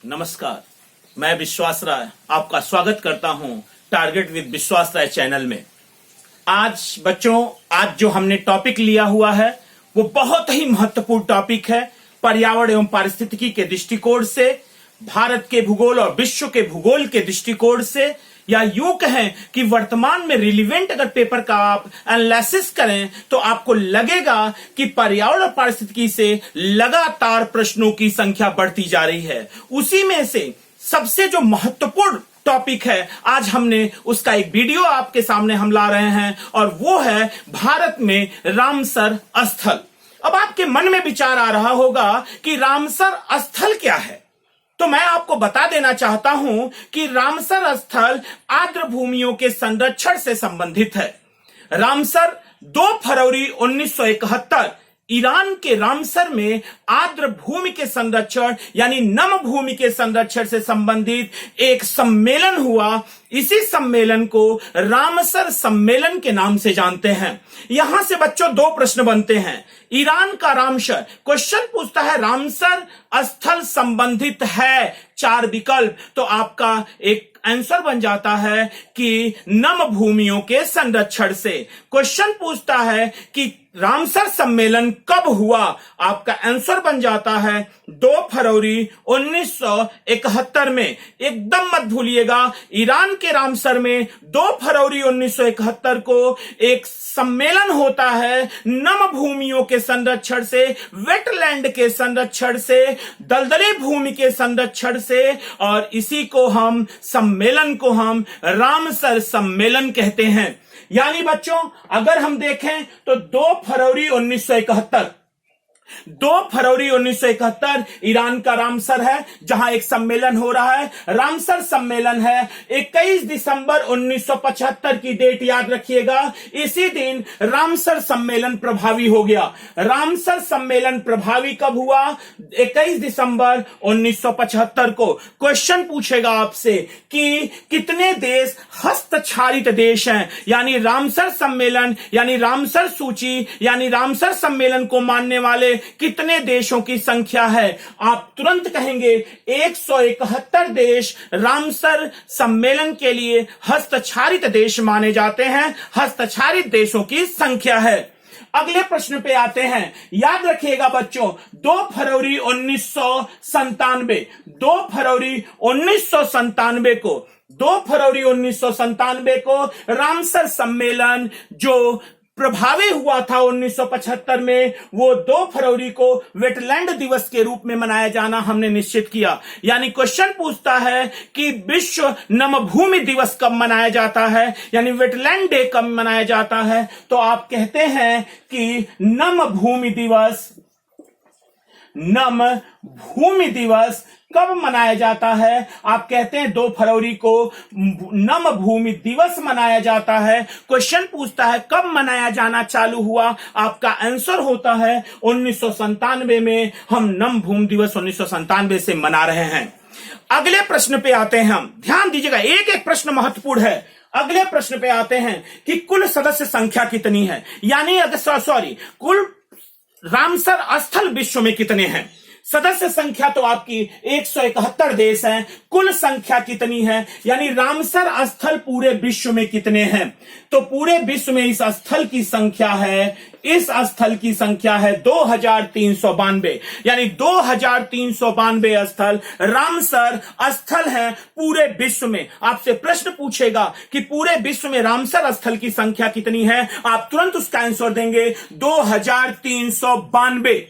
नमस्कार, मैं विश्वास राय आपका स्वागत करता हूं टारगेट विद विश्वास राय चैनल में। आज जो हमने टॉपिक लिया हुआ है वो बहुत ही महत्वपूर्ण टॉपिक है। पर्यावरण एवं पारिस्थितिकी के दृष्टिकोण से, भारत के भूगोल और विश्व के भूगोल के दृष्टिकोण से, या यूं कहें कि वर्तमान में रिलीवेंट अगर पेपर का आप एनालिसिस करें तो आपको लगेगा कि पर्यावरण और पारिस्थितिकी से लगातार प्रश्नों की संख्या बढ़ती जा रही है। उसी में से सबसे जो महत्वपूर्ण टॉपिक है, आज हमने उसका एक वीडियो आपके सामने हम ला रहे हैं और वो है भारत में रामसर स्थल। अब आपके मन में विचार आ रहा होगा कि रामसर स्थल क्या है, तो मैं आपको बता देना चाहता हूं कि रामसर स्थल आर्द्र भूमियों के संरक्षण से संबंधित है। रामसर 2 फरवरी 1971 ईरान के रामसर में आर्द्र भूमि के संरक्षण यानी नम भूमि के संरक्षण से संबंधित एक सम्मेलन हुआ। इसी सम्मेलन को रामसर सम्मेलन के नाम से जानते हैं। यहां से बच्चों 2 प्रश्न बनते हैं। ईरान का रामसर, क्वेश्चन पूछता है रामसर स्थल संबंधित है, 4 विकल्प, तो आपका एक आंसर बन जाता है कि नम भूमियों के संरक्षण से। क्वेश्चन पूछता है कि रामसर सम्मेलन कब हुआ, आपका आंसर बन जाता है 2 फरवरी 1971 में। एकदम मत भूलिएगा, ईरान के रामसर में 2 फरवरी 1971 को एक सम्मेलन होता है नम भूमियों के संरक्षण से, वेटलैंड के संरक्षण से, दलदली भूमि के संरक्षण से, और इसी को हम सम्मेलन को हम रामसर सम्मेलन कहते हैं। यानी बच्चों अगर हम देखें तो 2 फरवरी 1971 ईरान का रामसर है जहां एक सम्मेलन हो रहा है। रामसर सम्मेलन है 21 दिसंबर 1975 की डेट याद रखिएगा। इसी दिन रामसर सम्मेलन प्रभावी हो गया। रामसर सम्मेलन प्रभावी कब हुआ? 21 दिसंबर 1975 को। क्वेश्चन पूछेगा आपसे कि कितने देश हस्तक्षारित देश हैं, यानी रामसर सम्मेलन यानी रामसर सूची यानी रामसर सम्मेलन को मानने वाले कितने देशों की संख्या है। आप तुरंत कहेंगे 171 देश रामसर सम्मेलन के लिए हस्तक्षारित देश माने जाते हैं। हस्तक्षारित देशों की संख्या है। अगले प्रश्न पे आते हैं। याद रखिएगा बच्चों 2 फरवरी 1997 को रामसर सम्मेलन जो प्रभावी हुआ था 1975 में, वो 2 फरवरी को वेटलैंड दिवस के रूप में मनाया जाना हमने निश्चित किया। यानी क्वेश्चन पूछता है कि विश्व नम भूमि दिवस कब मनाया जाता है, यानी वेटलैंड डे कब मनाया जाता है, तो आप कहते हैं कि नम भूमि दिवस कब मनाया जाता है। आप कहते हैं 2 फरवरी को नम भूमि दिवस मनाया जाता है। क्वेश्चन पूछता है कब मनाया जाना चालू हुआ, आपका आंसर होता है 1997 में। हम नम भूमि दिवस 1997 से मना रहे हैं। अगले प्रश्न पे आते हैं हम। ध्यान दीजिएगा, एक एक प्रश्न महत्वपूर्ण है। अगले प्रश्न पे आते हैं कि कुल सदस्य संख्या कितनी है, यानी कुल रामसर स्थल विश्व में कितने हैं। सदस्य संख्या तो आपकी 171 देश हैं। कुल संख्या कितनी है, यानी रामसर स्थल पूरे विश्व में कितने हैं, तो पूरे विश्व में इस स्थल की संख्या है 2392, यानी 2392 स्थल रामसर स्थल हैं पूरे विश्व में। आपसे प्रश्न पूछेगा कि पूरे विश्व में रामसर स्थल की संख्या कितनी है, आप तुरंत उसका आंसर देंगे 2392।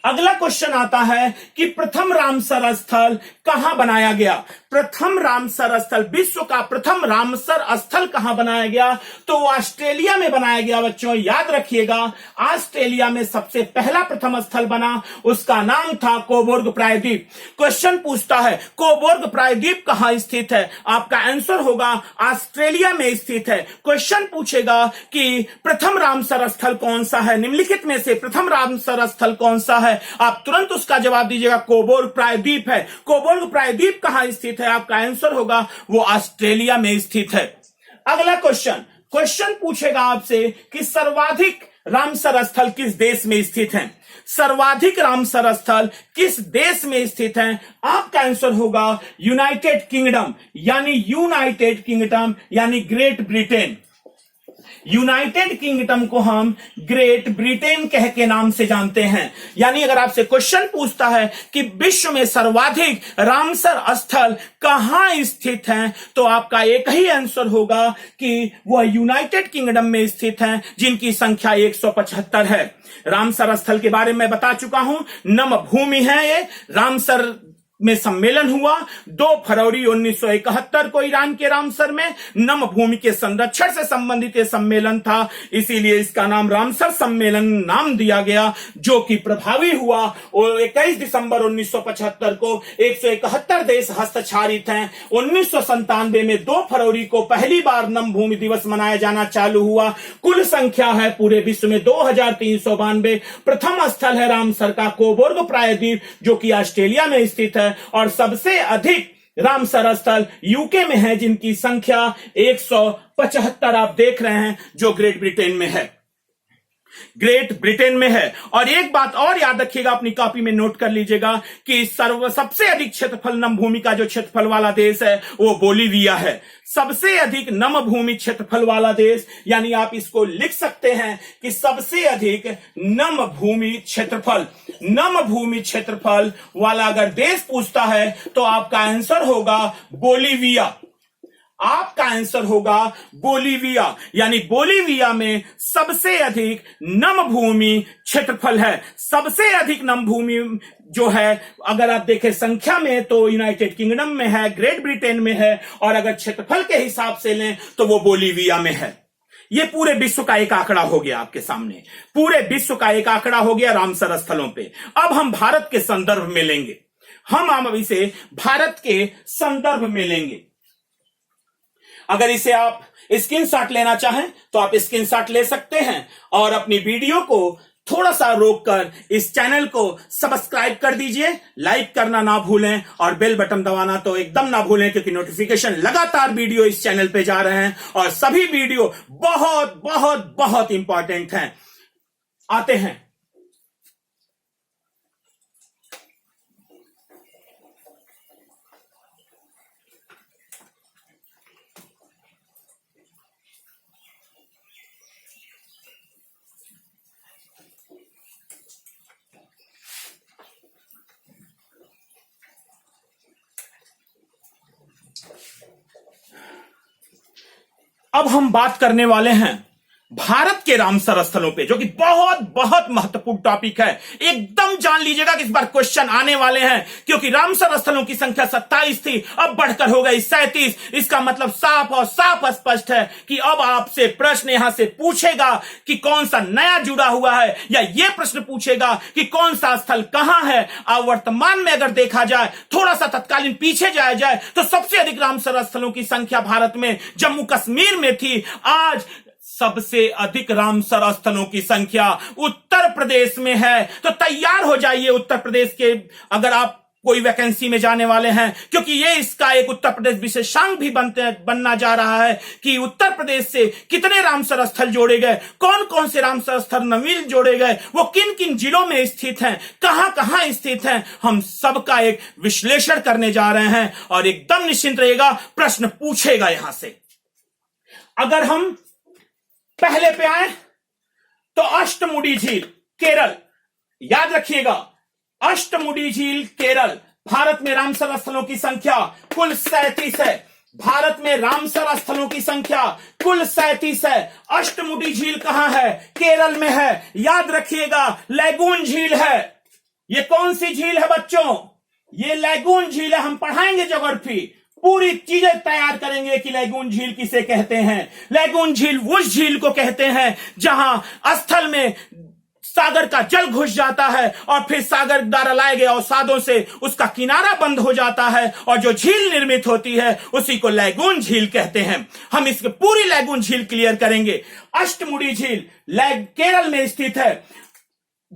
अगला क्वेश्चन आता है कि प्रथम रामसर स्थल कहां बनाया गया। प्रथम रामसर स्थल, विश्व का प्रथम रामसर स्थल कहां बनाया गया, तो ऑस्ट्रेलिया में बनाया गया। बच्चों याद रखिएगा, ऑस्ट्रेलिया में सबसे पहला प्रथम स्थल बना, उसका नाम था कोबोर्ग प्रायद्वीप। क्वेश्चन पूछता है कोबोर्ग प्रायद्वीप कहां स्थित है, आपका आंसर होगा ऑस्ट्रेलिया में स्थित है। क्वेश्चन पूछेगा कि प्रथम रामसर स्थल कौन सा है, निम्नलिखित में से प्रथम रामसर स्थल कौन सा है, आप तुरंत उसका जवाब दीजिएगा कोबोर्ग प्रायद्वीप है। कोबोर्ग प्रायद्वीप कहां स्थित है, आपका आंसर होगा वो ऑस्ट्रेलिया में स्थित है। अगला क्वेश्चन पूछेगा आपसे कि सर्वाधिक रामसर स्थल किस देश में स्थित हैं? सर्वाधिक रामसर स्थल किस देश में स्थित हैं? आपका आंसर होगा यूनाइटेड किंगडम, यानी ग्रेट ब्रिटेन। यूनाइटेड किंगडम को हम ग्रेट ब्रिटेन कह के नाम से जानते हैं। यानी अगर आपसे क्वेश्चन पूछता है कि विश्व में सर्वाधिक रामसर स्थल कहां स्थित हैं, तो आपका एक ही आंसर होगा कि वह यूनाइटेड किंगडम में स्थित हैं, जिनकी संख्या 175 है। रामसर स्थल के बारे में बता चुका हूं, नम भूमि है ये। रामसर में सम्मेलन हुआ 2 फरवरी 1971 को ईरान के रामसर में। नम भूमि के संरक्षण से संबंधित यह सम्मेलन था, इसीलिए इसका नाम रामसर सम्मेलन नाम दिया गया, जो कि प्रभावी हुआ। और 21 दिसंबर 1975 को 171 देश हस्ताक्षरित हैं। 1997 में 2 फरवरी को पहली बार नम भूमि दिवस मनाया जाना चालू हुआ। कुल संख्या है पूरे विश्व में 2392। प्रथम स्थल है रामसर का कोबोर्ग प्रायद्वीप, जो कि ऑस्ट्रेलिया में स्थित है। और सबसे अधिक रामसर स्थल यूके में है, जिनकी संख्या 175 आप देख रहे हैं, जो ग्रेट ब्रिटेन में है। ग्रेट ब्रिटेन में है। और एक बात और याद रखिएगा, अपनी कॉपी में नोट कर लीजिएगा कि सबसे अधिक क्षेत्रफल नम भूमि का जो क्षेत्रफल वाला देश है वो बोलीविया है। सबसे अधिक नम भूमि क्षेत्रफल वाला देश, यानी आप इसको लिख सकते हैं कि सबसे अधिक नम भूमि क्षेत्रफल वाला अगर देश पूछता है तो आपका आंसर होगा बोलीविया। आपका आंसर होगा बोलीविया, यानी बोलीविया में सबसे अधिक नम भूमि क्षेत्रफल है। सबसे अधिक नम भूमि जो है, अगर आप देखें संख्या में, तो यूनाइटेड किंगडम में है, ग्रेट ब्रिटेन में है, और अगर क्षेत्रफल के हिसाब से लें तो वो बोलीविया में है। ये पूरे विश्व का एक आंकड़ा हो गया आपके सामने, पूरे विश्व का एक आंकड़ा हो गया रामसर स्थलों पे। अब हम भारत के संदर्भ में लेंगे, हम इसे भारत के संदर्भ में लेंगे। अगर इसे आप स्क्रीनशॉट लेना चाहें तो आप स्क्रीनशॉट ले सकते हैं, और अपनी वीडियो को थोड़ा सा रोककर इस चैनल को सब्सक्राइब कर दीजिए, लाइक करना ना भूलें, और बेल बटन दबाना तो एकदम ना भूलें, क्योंकि नोटिफिकेशन लगातार वीडियो इस चैनल पे जा रहे हैं, और सभी वीडियो बहुत बहुत बहुत इंपॉर्टेंट हैं। आते हैं अब हम बात करने वाले हैं भारत के रामसर स्थलों पे, जो कि बहुत बहुत महत्वपूर्ण टॉपिक है। एकदम जान लीजिएगा कि इस बार क्वेश्चन आने वाले हैं, क्योंकि रामसर स्थलों की संख्या 27 थी, अब बढ़कर हो गई 37। इसका मतलब साफ और साफ स्पष्ट है कि अब आपसे प्रश्न यहां से पूछेगा कि कौन सा नया जुड़ा हुआ है, या यह प्रश्न पूछेगा कि कौन सा स्थल कहां है। अब वर्तमान में अगर देखा जाए, थोड़ा सा तत्कालीन पीछे जाया जाए, तो सबसे अधिक रामसर स्थलों की संख्या भारत में जम्मू कश्मीर में थी। आज सबसे अधिक रामसर स्थलों की संख्या उत्तर प्रदेश में है। तो तैयार हो जाइए उत्तर प्रदेश के, अगर आप कोई वैकेंसी में जाने वाले हैं, क्योंकि ये इसका एक उत्तर प्रदेश विशेषांक भी बनना जा रहा है कि उत्तर प्रदेश से कितने रामसर स्थल जोड़े गए, कौन कौन से रामसर स्थल नवीन जोड़े गए, वो किन किन जिलों में स्थित हैं, कहां कहां स्थित हैं, हम सबका एक विश्लेषण करने जा रहे हैं। और एकदम निश्चिंत रहिएगा, प्रश्न पूछेगा यहां से। अगर हम पहले पे आए तो अष्टमुडी झील केरल, याद रखिएगा, अष्टमुडी झील केरल। भारत में रामसर स्थलों की संख्या कुल 37 है। भारत में रामसर स्थलों की संख्या कुल 37 है। अष्टमुडी झील कहां है? केरल में है। याद रखिएगा, लैगून झील है। ये कौन सी झील है बच्चों? ये लैगून झील है। हम पढ़ाएंगे ज्योग्राफी, पूरी चीजें तैयार करेंगे कि लैगून झील किसे कहते हैं। लैगून झील उस झील को कहते हैं जहां स्थल में सागर का जल घुस जाता है, और फिर सागर द्वारा लाए गए अवसादों से उसका किनारा बंद हो जाता है, और जो झील निर्मित होती है उसी को लैगून झील कहते हैं। हम इसकी पूरी लैगून झील क्लियर करेंगे। अष्टमुडी झील केरल में स्थित है।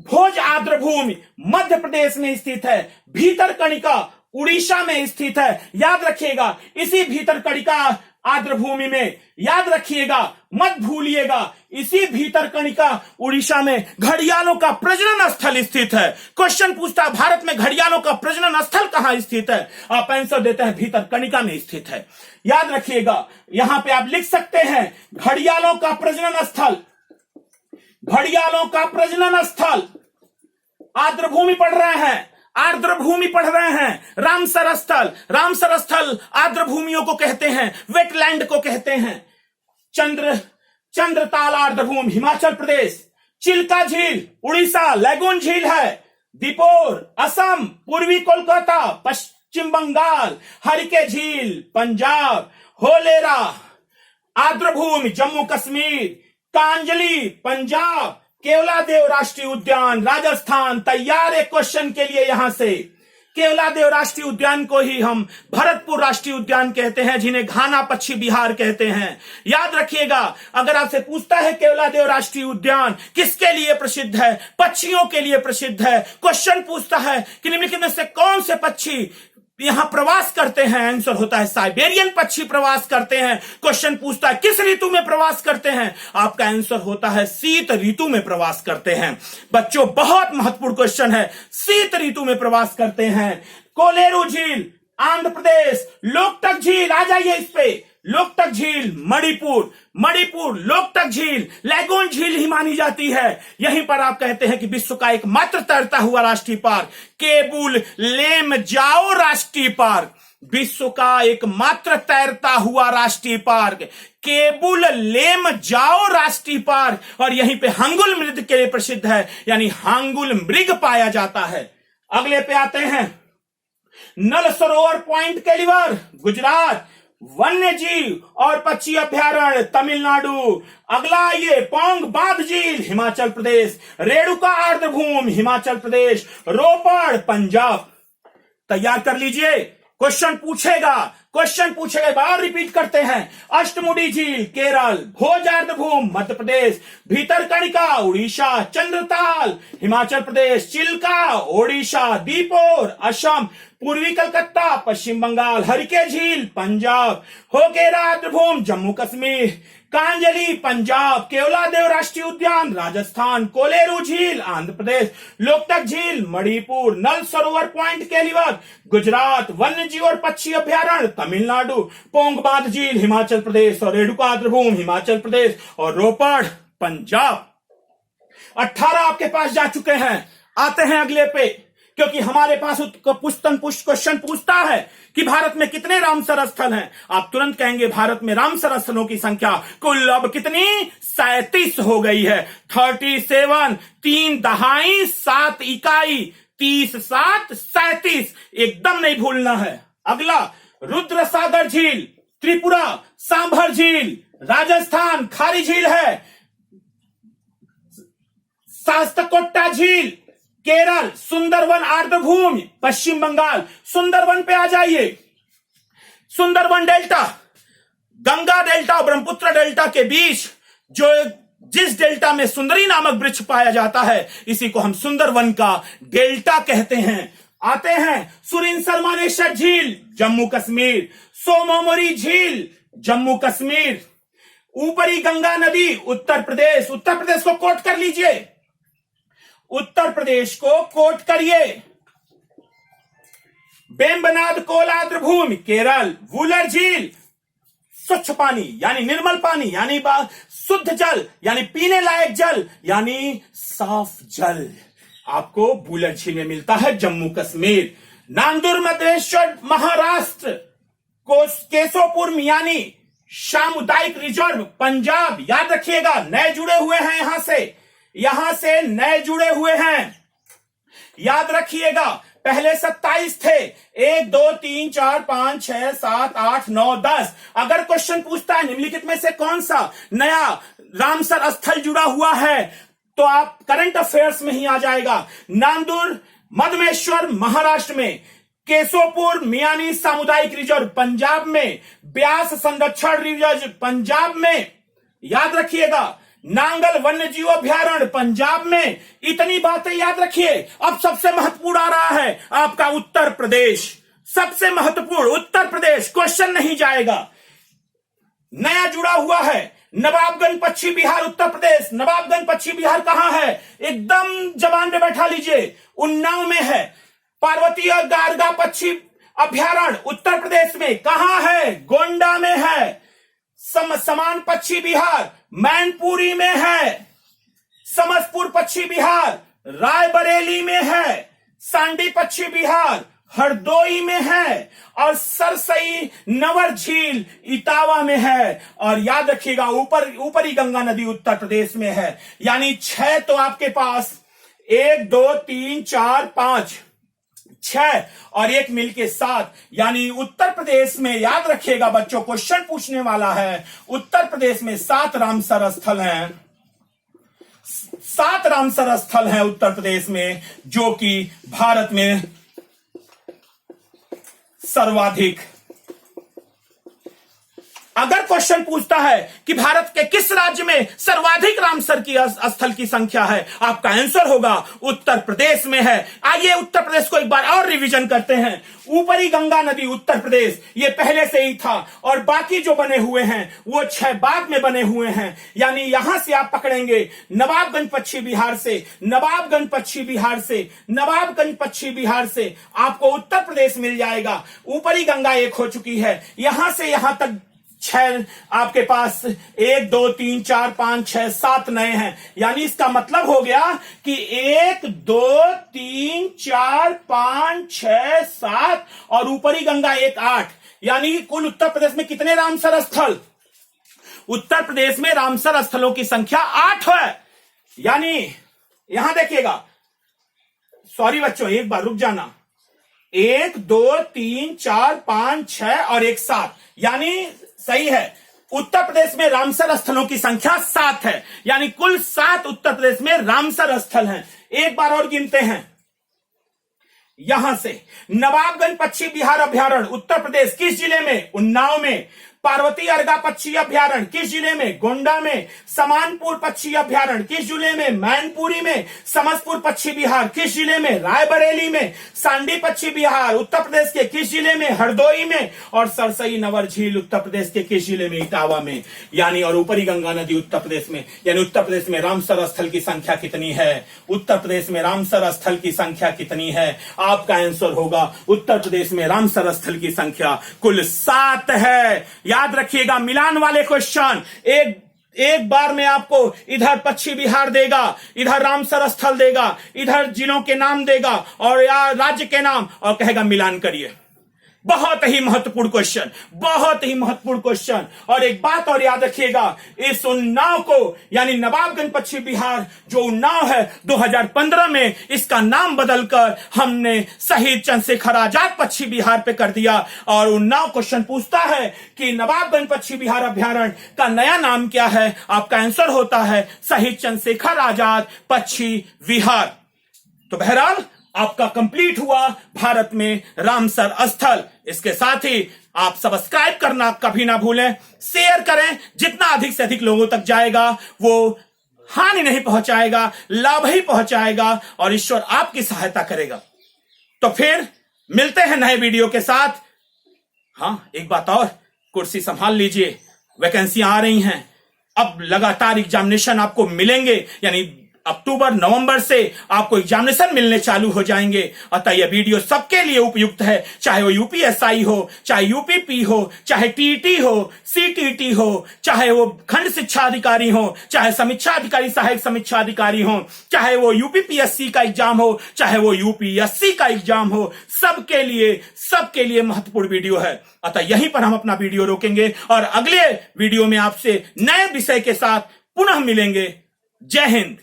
भोज आर्द्र भूमि मध्य प्रदेश में स्थित है। भीतरकनिका उड़ीसा में स्थित है। याद रखिएगा, इसी भीतरकनिका आर्द्रभूमि में। याद रखिएगा, मत भूलिएगा, इसी भीतरकनिका उड़ीसा में घड़ियालों का प्रजनन स्थल स्थित है। क्वेश्चन पूछता है भारत में घड़ियालों का प्रजनन स्थल कहां स्थित है? आप आंसर देते हैं भीतरकनिका में स्थित है। याद रखिएगा, यहां पे आप लिख सकते हैं घड़ियालों का प्रजनन स्थल, घड़ियालों का प्रजनन स्थल। आर्द्रभूमि पढ़ रहे हैं, आर्द्रभूमि पढ़ रहे हैं। रामसर स्थल, रामसर स्थल आर्द्रभूमियों को कहते हैं, वेटलैंड को कहते हैं। चंद्रताल आर्द्रभूमि हिमाचल प्रदेश, चिल्का झील उड़ीसा, लैगून झील है, दीपोर असम, पूर्वी कोलकाता पश्चिम बंगाल, हरिके झील पंजाब, होलेरा आर्द्रभूमि जम्मू कश्मीर, कांजली पंजाब, केवलादेव राष्ट्रीय उद्यान राजस्थान। तैयार है क्वेश्चन के लिए। यहां से केवलादेव राष्ट्रीय उद्यान को ही हम भरतपुर राष्ट्रीय उद्यान कहते हैं, जिन्हें घाना पक्षी बिहार कहते हैं। याद रखिएगा, अगर आपसे पूछता है केवलादेव राष्ट्रीय उद्यान किसके लिए प्रसिद्ध है? पक्षियों के लिए प्रसिद्ध है। क्वेश्चन पूछता है कि निम्नलिखित में से कौन से पक्षी यहां प्रवास करते हैं? आंसर होता है साइबेरियन पक्षी प्रवास करते हैं। क्वेश्चन पूछता है किस ऋतु में प्रवास करते हैं? आपका आंसर होता है शीत ऋतु में प्रवास करते हैं। बच्चों, बहुत महत्वपूर्ण क्वेश्चन है, शीत ऋतु में प्रवास करते हैं। कोलेरू झील आंध्र प्रदेश, लोकटक झील, आ जाइए इस पे, लोकटक झील मणिपुर, मणिपुर लोकटक झील, लैगून झील ही मानी जाती है। यहीं पर आप कहते हैं कि विश्व का एकमात्र तैरता हुआ राष्ट्रीय पार्क केबुल लेमजाओ राष्ट्रीय पार्क, विश्व का एकमात्र तैरता हुआ राष्ट्रीय पार्क केबुल लेमजाओ राष्ट्रीय पार्क। और यहीं पे हांगुल मृग के लिए प्रसिद्ध है, यानी हांगुल मृग पाया जाता है। अगले पे आते हैं, नल सरोवर पॉइंट कैलिवर गुजरात, वन्य जीव और पक्षी अभ्यारण्य तमिलनाडु। अगला ये पोंग बांध झील हिमाचल प्रदेश, रेणुका आर्द्रभूमि हिमाचल प्रदेश, रोपड़ पंजाब। तैयार कर लीजिए, क्वेश्चन पूछेगा, क्वेश्चन पूछेगा, बार रिपीट करते हैं। अष्टमुडी झील केरल, भोज आर्द्रभूमि मध्य प्रदेश, भीतरकनिका उड़ीसा, चंद्रताल हिमाचल प्रदेश, चिल्का ओडिशा, दीपोर असम, पूर्वी कलकत्ता पश्चिम बंगाल, हरिके झील पंजाब, होगेरा आर्द्रभूमि जम्मू कश्मीर, कांजली पंजाब, केवलादेव राष्ट्रीय उद्यान राजस्थान, कोलेरू झील आंध्र प्रदेश, लोकटक झील मणिपुर, नल सरोवर पॉइंट कैलिवर गुजरात, वन्य जीव और पक्षी अभ्यारण्य तमिलनाडु, पोंग बांध झील हिमाचल प्रदेश और रेणुका आर्द्रभूमि हिमाचल प्रदेश और रोपड़ पंजाब। 18 आपके पास जा चुके हैं। आते हैं अगले पे, क्योंकि हमारे पास क्वेश्चन पूछता है कि भारत में कितने रामसर स्थल हैं। आप तुरंत कहेंगे भारत में रामसर स्थलों की संख्या कुल अब कितनी? 37 हो गई है। 37, 3 दहाई 7 इकाई, 30 7 37, एकदम नहीं भूलना है। अगला रुद्र सागर झील त्रिपुरा, सांभर झील राजस्थान खारी झील है, शास्त्रकोट्टा झील केरल, सुंदरवन आर्द्रभूमि पश्चिम बंगाल। सुंदरवन पे आ जाइए, सुंदरवन डेल्टा, गंगा डेल्टा और ब्रह्मपुत्र डेल्टा के बीच जो जिस डेल्टा में सुंदरी नामक वृक्ष पाया जाता है, इसी को हम सुंदरवन का डेल्टा कहते हैं। आते हैं सुरिनसर मानेसर झील जम्मू कश्मीर, सोमोमोरी झील जम्मू कश्मीर, ऊपरी गंगा नदी उत्तर प्रदेश। उत्तर प्रदेश को कोट कर लीजिए, उत्तर प्रदेश को कोट करिए। बेम्बनाद कोलाद्र भूमि केरल, वुलर झील स्वच्छ पानी यानी निर्मल पानी यानी शुद्ध जल यानी पीने लायक जल यानी साफ जल आपको वुलर झील में मिलता है जम्मू कश्मीर। नांदुर मधेश्वर महाराष्ट्र, केशोपुर मियानी सामुदायिक रिजर्व पंजाब। याद रखिएगा, नए जुड़े हुए हैं, यहां से नए जुड़े हुए हैं। याद रखिएगा, पहले 27 थे, 1 2 3 4 5 6 7 8 9 10। अगर क्वेश्चन पूछता है निम्नलिखित में से कौन सा नया रामसर स्थल जुड़ा हुआ है, तो आप करंट अफेयर्स में ही आ जाएगा। नांदुर मधमेश्वर महाराष्ट्र में, केशोपुर मियानी सामुदायिक रिजर्व पंजाब में, ब्यास संरक्षण रिजर्व पंजाब में। याद रखिएगा, नांगल वन्य जीव अभ्यारण्य पंजाब में। इतनी बातें याद रखिए। अब सबसे महत्वपूर्ण आ रहा है आपका उत्तर प्रदेश, सबसे महत्वपूर्ण उत्तर प्रदेश। क्वेश्चन नहीं जाएगा, नया जुड़ा हुआ है नवाबगंज पश्चिम बिहार उत्तर प्रदेश। नवाबगंज पश्चिम बिहार कहां है? एकदम जबान पे बैठा लीजिए, उन्नाव में है। पार्वती और गारगा पक्षी अभ्यारण्य उत्तर प्रदेश में कहां है? गोंडा में है। समान पक्षी बिहार मैनपुरी में है। समसपुर पक्षी बिहार रायबरेली में है। सांडी पक्षी बिहार हरदोई में है। और सरसई नवर झील इटावा में है। और याद रखिएगा ऊपरी गंगा नदी उत्तर प्रदेश में है। यानी 6 तो आपके पास 1 2 3 4 5 6 और 1 मिलके 7, यानी उत्तर प्रदेश में याद रखिएगा बच्चों, क्वेश्चन पूछने वाला है। उत्तर प्रदेश में 7 रामसर स्थल हैं। 7 रामसर स्थल हैं उत्तर प्रदेश में, जो कि भारत में सर्वाधिक। अगर क्वेश्चन पूछता है कि भारत के किस राज्य में सर्वाधिक रामसर की स्थल की संख्या है, आपका आंसर होगा उत्तर प्रदेश में है। आइए उत्तर प्रदेश को एक बार और रिवीजन करते हैं। ऊपरी गंगा नदी उत्तर प्रदेश, ये पहले से ही था। और बाकी जो बने हुए हैं वो 6 बाद में बने हुए हैं। यानी यहां से आप पकड़ेंगे नवाबगंज पश्चिम बिहार से, नवाबगंज पश्चिम बिहार से, नवाबगंज पश्चिम बिहार से आपको उत्तर प्रदेश मिल जाएगा। ऊपरी गंगा एक हो चुकी है। यहां से यहां तक 6 आपके पास 1 2 3 4 5 6 7 नए हैं। यानी इसका मतलब हो गया कि 1 2 3 4 5 6 7 और ऊपरी गंगा 1 8। यानी कुल उत्तर प्रदेश में कितने रामसर स्थल? उत्तर प्रदेश में रामसर स्थलों की संख्या 8 है। यानी यहां देखिएगा, सॉरी बच्चों एक बार रुक जाना, 1 2 3 4 5 6 और 1 7, यानी सही है। उत्तर प्रदेश में रामसर स्थलों की संख्या 7 है। यानी कुल 7 उत्तर प्रदेश में रामसर स्थल हैं। एक बार और गिनते हैं। यहां से नवाबगंज पश्चिम बिहार अभ्यारण्य उत्तर प्रदेश किस जिले में? उन्नाव में। पार्वती अर्गा पक्षी अभ्यारण्य किस जिले में? गोंडा में। समानपुर पक्षी अभ्यारण्य किस जिले में? मैनपुरी में। समसपुर पश्चिम बिहार किस जिले में? रायबरेली में। सांडी पश्चिम बिहार उत्तर प्रदेश के किस जिले में? हरदोई में। और सरसई नवर झील उत्तर प्रदेश के किस जिले में? इटावा में। यानी और ऊपरी गंगा नदी उत्तर प्रदेश में। यानी उत्तर प्रदेश में रामसर स्थल की संख्या कितनी है? उत्तर प्रदेश में रामसर स्थल की संख्या कितनी है? आपका आंसर होगा उत्तर प्रदेश में रामसर स्थल की संख्या कुल 7 है। याद रखिएगा मिलान वाले क्वेश्चन, एक बार में आपको इधर पश्चिम बिहार देगा, इधर रामसर स्थल देगा, इधर जिलों के नाम देगा और या राज्य के नाम, और कहेगा मिलान करिए। बहुत ही महत्वपूर्ण क्वेश्चन, बहुत ही महत्वपूर्ण क्वेश्चन। और एक बात और याद रखिएगा, इस उन्नाव को यानी नवाबगंज पश्चिम बिहार जो उन्नाव है 2015 में इसका नाम बदलकर हमने शहीद चंद्रशेखर आजाद पश्चिम बिहार पे कर दिया। और उन्नाव क्वेश्चन पूछता है कि नवाबगंज पश्चिम बिहार अभ्यारण्य का नया नाम क्या है? आपका आंसर होता है शहीद चंद्रशेखर आजाद पश्चिम बिहार। तो बहरहाल आपका कंप्लीट हुआ भारत में रामसर स्थल। इसके साथ ही आप सब्सक्राइब करना कभी ना भूलें, शेयर करें, जितना अधिक से अधिक लोगों तक जाएगा वो हानि नहीं पहुंचाएगा, लाभ ही पहुंचाएगा और ईश्वर आपकी सहायता करेगा। तो फिर मिलते हैं नए वीडियो के साथ। हाँ एक बात और, कुर्सी संभाल लीजिए, वैकेंसियां आ रही हैं, अब लगातार एग्जामिनेशन आपको मिलेंगे। यानी अक्टूबर नवंबर से आपको एग्जामिनेशन मिलने चालू हो जाएंगे। अतः यह वीडियो सबके लिए उपयुक्त है, चाहे वो यूपीएसआई हो, चाहे यूपीपी हो, चाहे टीईटी हो, सीटीटी हो, चाहे वो खंड शिक्षा अधिकारी हो, चाहे समीक्षा अधिकारी सहायक समीक्षा अधिकारी हो, चाहे वो यूपीपीएससी का एग्जाम हो, चाहे वो यूपीएससी का एग्जाम हो, सबके लिए महत्वपूर्ण वीडियो है। अतः यहीं पर हम अपना वीडियो रोकेंगे और अगले वीडियो में आपसे नए विषय के साथ पुनः मिलेंगे। जय हिंद।